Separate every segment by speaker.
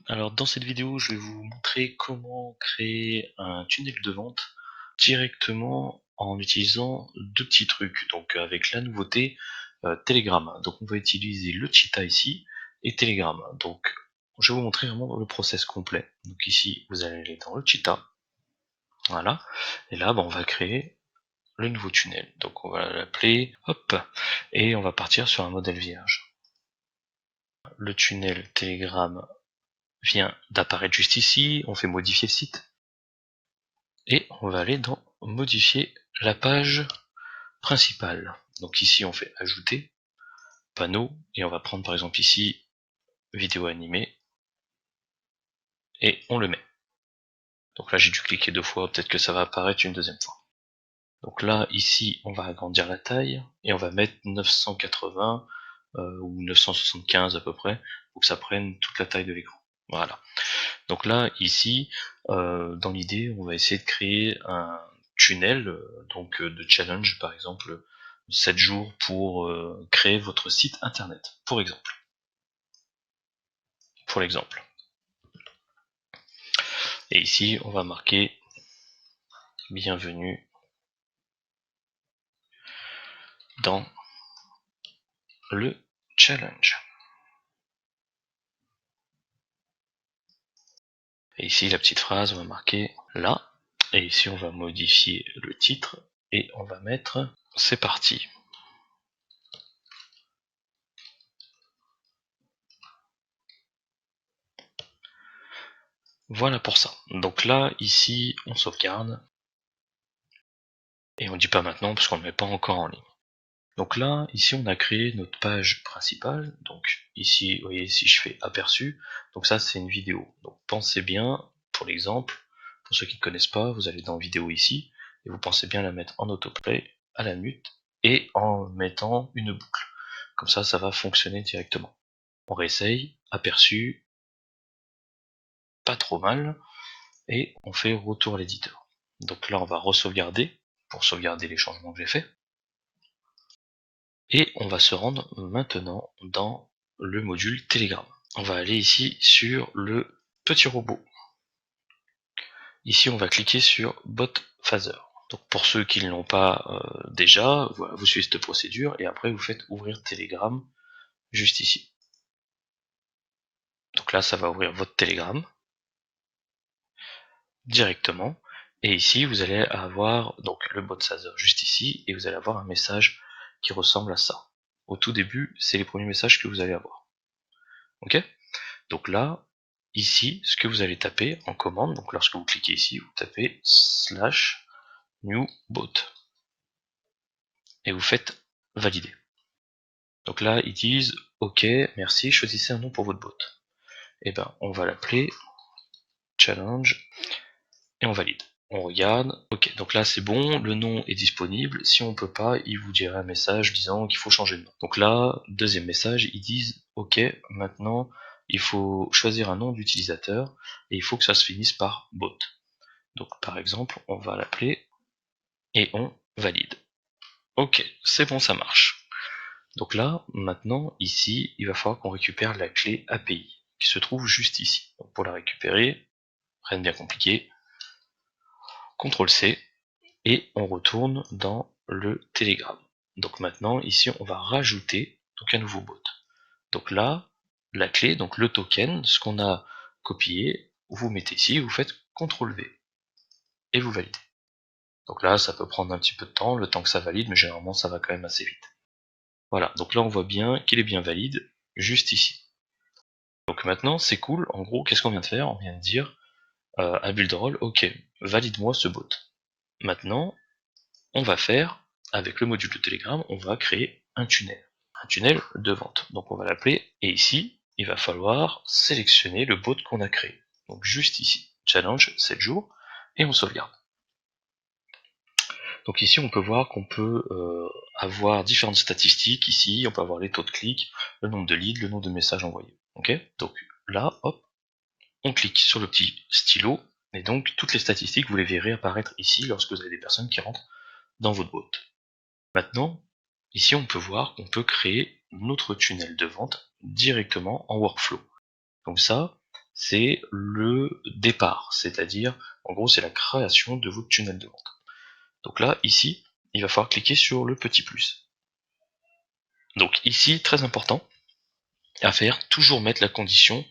Speaker 1: Alors dans cette vidéo, je vais vous montrer comment créer un tunnel de vente directement en utilisant deux petits trucs. Donc avec la nouveauté Telegram. Donc on va utiliser le Cheetah ici et Telegram. Donc je vais vous montrer vraiment le process complet. Donc ici vous allez aller dans le Cheetah. Voilà. Et là on va créer le nouveau tunnel. Donc on va l'appeler hop et on va partir sur un modèle vierge. Le tunnel Telegram vient d'apparaître juste ici, on fait modifier le site, et on va aller dans modifier la page principale. Donc ici on fait ajouter, panneau, et on va prendre par exemple ici vidéo animée, et on le met. Donc là j'ai dû cliquer deux fois, peut-être que ça va apparaître une deuxième fois. Donc là ici on va agrandir la taille, et on va mettre 980 ou 975 à peu près, pour que ça prenne toute la taille de l'écran. Voilà. Donc là, ici, dans l'idée, on va essayer de créer un tunnel, de challenge, par exemple, 7 jours pour créer votre site internet, pour exemple. Pour l'exemple. Et ici, on va marquer bienvenue dans le challenge. Et ici, la petite phrase, on va marquer là. Et ici, on va modifier le titre et on va mettre c'est parti. Voilà pour ça. Donc là, ici, on sauvegarde. Et on dit pas maintenant parce qu'on ne met pas encore en ligne. Donc là, ici on a créé notre page principale. Donc ici, vous voyez, si je fais aperçu, donc ça c'est une vidéo. Donc pensez bien, pour l'exemple, pour ceux qui ne connaissent pas, vous allez dans vidéo ici, et vous pensez bien la mettre en autoplay, à la minute, et en mettant une boucle. Comme ça va fonctionner directement. On réessaye, aperçu, pas trop mal, et on fait retour à l'éditeur. Donc là on va re-sauvegarder, pour sauvegarder les changements que j'ai faits. Et on va se rendre maintenant dans le module Telegram. On va aller ici sur le petit robot. Ici on va cliquer sur Bot Phaser. Donc pour ceux qui ne l'ont pas déjà, voilà, vous suivez cette procédure et après vous faites ouvrir Telegram juste ici. Donc là ça va ouvrir votre Telegram directement. Et ici vous allez avoir donc le Bot Phaser juste ici et vous allez avoir un message qui ressemble à ça. Au tout début, c'est les premiers messages que vous allez avoir. Ok? Donc là, ici, ce que vous allez taper en commande, donc lorsque vous cliquez ici, vous tapez /new bot et vous faites valider. Donc là, ils disent OK, merci, choisissez un nom pour votre bot. Et ben, on va l'appeler challenge et on valide. On regarde, ok, donc là c'est bon, le nom est disponible. Si on peut pas, il vous dira un message disant qu'il faut changer de nom. Donc là, deuxième message, ils disent ok, maintenant il faut choisir un nom d'utilisateur et il faut que ça se finisse par bot. Donc par exemple, on va l'appeler et on valide. Ok, c'est bon, ça marche. Donc là, maintenant, ici, il va falloir qu'on récupère la clé API qui se trouve juste ici. Donc pour la récupérer, rien de bien compliqué, CTRL-C, et on retourne dans le Telegram. Donc maintenant, ici, on va rajouter donc un nouveau bot. Donc là, la clé, donc le token, ce qu'on a copié, vous mettez ici, vous faites CTRL-V, et vous validez. Donc là, ça peut prendre un petit peu de temps, le temps que ça valide, mais généralement, ça va quand même assez vite. Voilà, donc là, on voit bien qu'il est bien valide, juste ici. Donc maintenant, c'est cool, en gros, qu'est-ce qu'on vient de faire? On vient de dire à Builderall, ok, valide-moi ce bot. Maintenant, on va faire, avec le module de Telegram, on va créer un tunnel de vente. Donc on va l'appeler, et ici, il va falloir sélectionner le bot qu'on a créé. Donc juste ici, challenge 7 jours, et on sauvegarde. Donc ici, on peut voir qu'on peut avoir différentes statistiques. Ici, on peut avoir les taux de clic, le nombre de leads, le nombre de messages envoyés. Ok? Donc là, hop, on clique sur le petit stylo, et donc toutes les statistiques, vous les verrez apparaître ici lorsque vous avez des personnes qui rentrent dans votre bot. Maintenant, ici on peut voir qu'on peut créer notre tunnel de vente directement en workflow. Donc ça, c'est le départ, c'est-à-dire, en gros, c'est la création de votre tunnel de vente. Donc là, ici, il va falloir cliquer sur le petit plus. Donc ici, très important à faire, toujours mettre la condition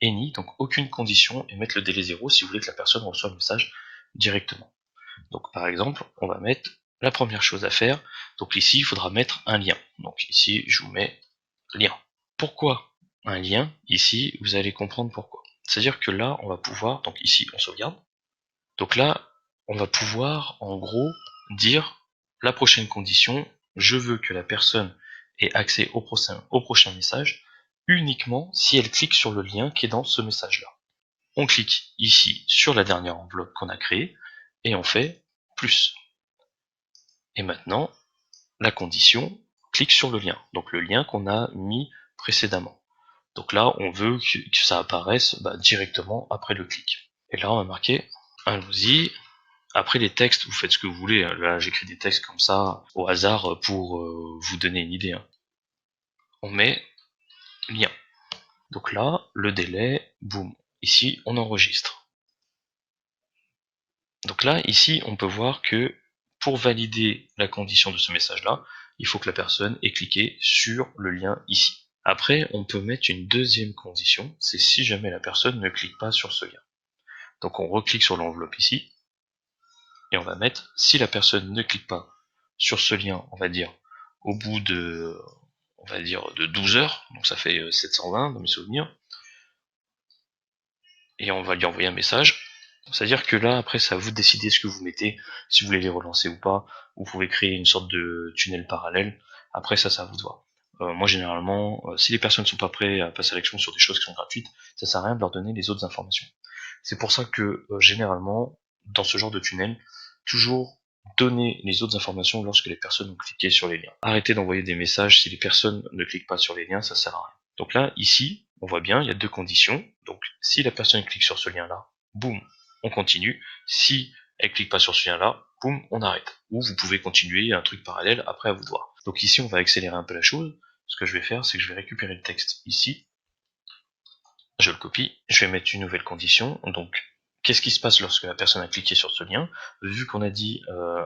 Speaker 1: any, donc aucune condition, et mettre le délai 0 si vous voulez que la personne reçoive le message directement. Donc par exemple, on va mettre la première chose à faire, donc ici, il faudra mettre un lien. Donc ici, je vous mets lien. Pourquoi un lien? Ici, vous allez comprendre pourquoi. C'est-à-dire que là, on va pouvoir, donc ici, on sauvegarde. Donc là, on va pouvoir, en gros, dire la prochaine condition, je veux que la personne ait accès au prochain message uniquement si elle clique sur le lien qui est dans ce message-là. On clique ici sur la dernière enveloppe qu'on a créée et on fait plus. Et maintenant, la condition clique sur le lien, donc le lien qu'on a mis précédemment. Donc là, on veut que ça apparaisse directement après le clic. Et là, on va marquer allons-y. Après les textes, vous faites ce que vous voulez. Là, j'écris des textes comme ça au hasard pour vous donner une idée. On met lien. Donc là, le délai, boum. Ici, on enregistre. Donc là, ici, on peut voir que pour valider la condition de ce message-là, il faut que la personne ait cliqué sur le lien ici. Après, on peut mettre une deuxième condition, c'est si jamais la personne ne clique pas sur ce lien. Donc on reclique sur l'enveloppe ici, et on va mettre si la personne ne clique pas sur ce lien, on va dire, au bout de, on va dire, de 12 heures, donc ça fait 720 dans mes souvenirs, et on va lui envoyer un message. C'est-à-dire que là, après, c'est à vous de décider ce que vous mettez, si vous voulez les relancer ou pas. Vous pouvez créer une sorte de tunnel parallèle. Après, ça, c'est à vous de voir. Moi, généralement, si les personnes ne sont pas prêtes à passer à l'action sur des choses qui sont gratuites, ça sert à rien de leur donner les autres informations. C'est pour ça que, généralement, dans ce genre de tunnel, toujours donner les autres informations lorsque les personnes ont cliqué sur les liens. Arrêtez d'envoyer des messages si les personnes ne cliquent pas sur les liens, ça sert à rien. Donc là, ici, on voit bien, il y a deux conditions. Donc, si la personne clique sur ce lien-là, boum, on continue. Si elle clique pas sur ce lien-là, boum, on arrête. Ou vous pouvez continuer un truc parallèle, après à vous de voir. Donc ici, on va accélérer un peu la chose. Ce que je vais faire, c'est que je vais récupérer le texte ici. Je le copie, je vais mettre une nouvelle condition. Donc, qu'est-ce qui se passe lorsque la personne a cliqué sur ce lien? Vu qu'on a dit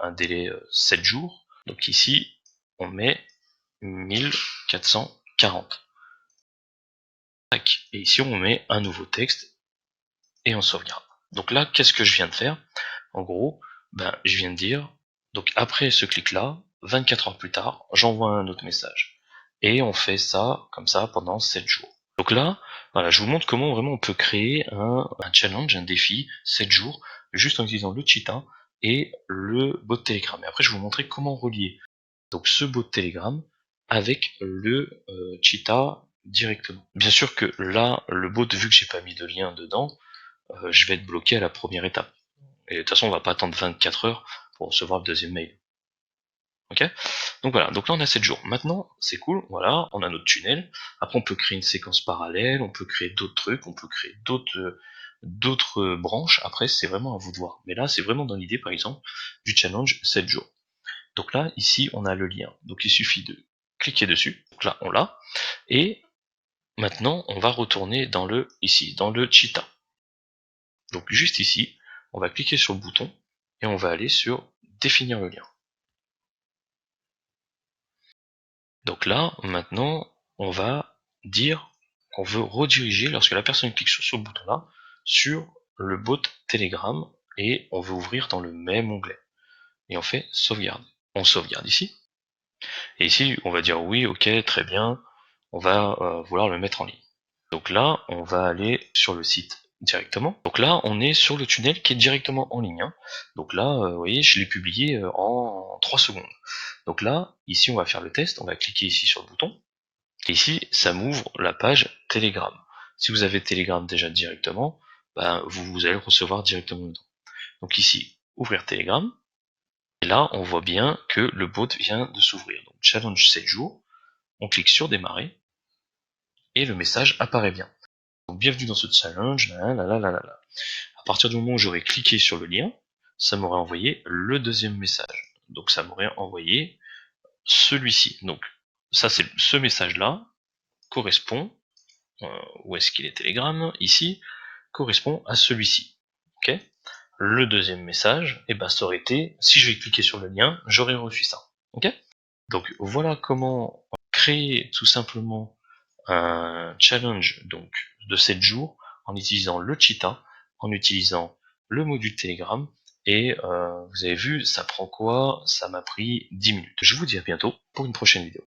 Speaker 1: un délai 7 jours, donc ici, on met 1440. Et ici, on met un nouveau texte et on sauvegarde. Donc là, qu'est-ce que je viens de faire? En gros, je viens de dire, donc après ce clic-là, 24 heures plus tard, j'envoie un autre message. Et on fait ça, comme ça, pendant 7 jours. Donc là, voilà, je vous montre comment vraiment on peut créer un challenge, un défi, 7 jours, juste en utilisant le cheetah et le bot Telegram. Et après, je vais vous montrer comment relier donc ce bot Telegram avec le cheetah directement. Bien sûr que là, le bot, vu que j'ai pas mis de lien dedans, je vais être bloqué à la première étape. Et de toute façon, on va pas attendre 24 heures pour recevoir le deuxième mail. Ok? Donc voilà, donc là on a 7 jours. Maintenant, c'est cool, voilà, on a notre tunnel. Après, on peut créer une séquence parallèle, on peut créer d'autres trucs, on peut créer d'autres branches. Après, c'est vraiment à vous de voir. Mais là, c'est vraiment dans l'idée, par exemple, du challenge 7 jours. Donc là, ici, on a le lien. Donc il suffit de cliquer dessus. Donc là, on l'a. Et maintenant, on va retourner dans le cheetah. Donc juste ici, on va cliquer sur le bouton et on va aller sur définir le lien. Donc là, maintenant, on va dire qu'on veut rediriger, lorsque la personne clique sur ce bouton-là, sur le bot Telegram et on veut ouvrir dans le même onglet. Et on fait sauvegarde. On sauvegarde ici. Et ici, on va dire oui, ok, très bien, on va vouloir le mettre en ligne. Donc là, on va aller sur le site directement. Donc là, on est sur le tunnel qui est directement en ligne. Donc là, vous voyez, je l'ai publié en 3 secondes. Donc là, ici, on va faire le test, on va cliquer ici sur le bouton. Et ici, ça m'ouvre la page Telegram. Si vous avez Telegram déjà directement, vous allez le recevoir directement dedans. Donc ici, ouvrir Telegram. Et là, on voit bien que le bot vient de s'ouvrir. Donc challenge 7 jours, on clique sur démarrer, et le message apparaît bien. Donc bienvenue dans ce challenge, À partir du moment où j'aurais cliqué sur le lien, ça m'aurait envoyé le deuxième message. Donc ça m'aurait envoyé celui-ci. Donc ça, c'est ce message-là correspond où est-ce qu'il est Telegram? Ici, correspond à celui-ci. Ok. Le deuxième message, et ben, ça aurait été, si j'ai cliqué sur le lien, j'aurais reçu ça. Ok. Donc voilà comment créer tout simplement un challenge donc de 7 jours en utilisant le Cheetah, en utilisant le module Telegram, et vous avez vu, ça prend quoi? Ça m'a pris 10 minutes. Je vous dis à bientôt pour une prochaine vidéo.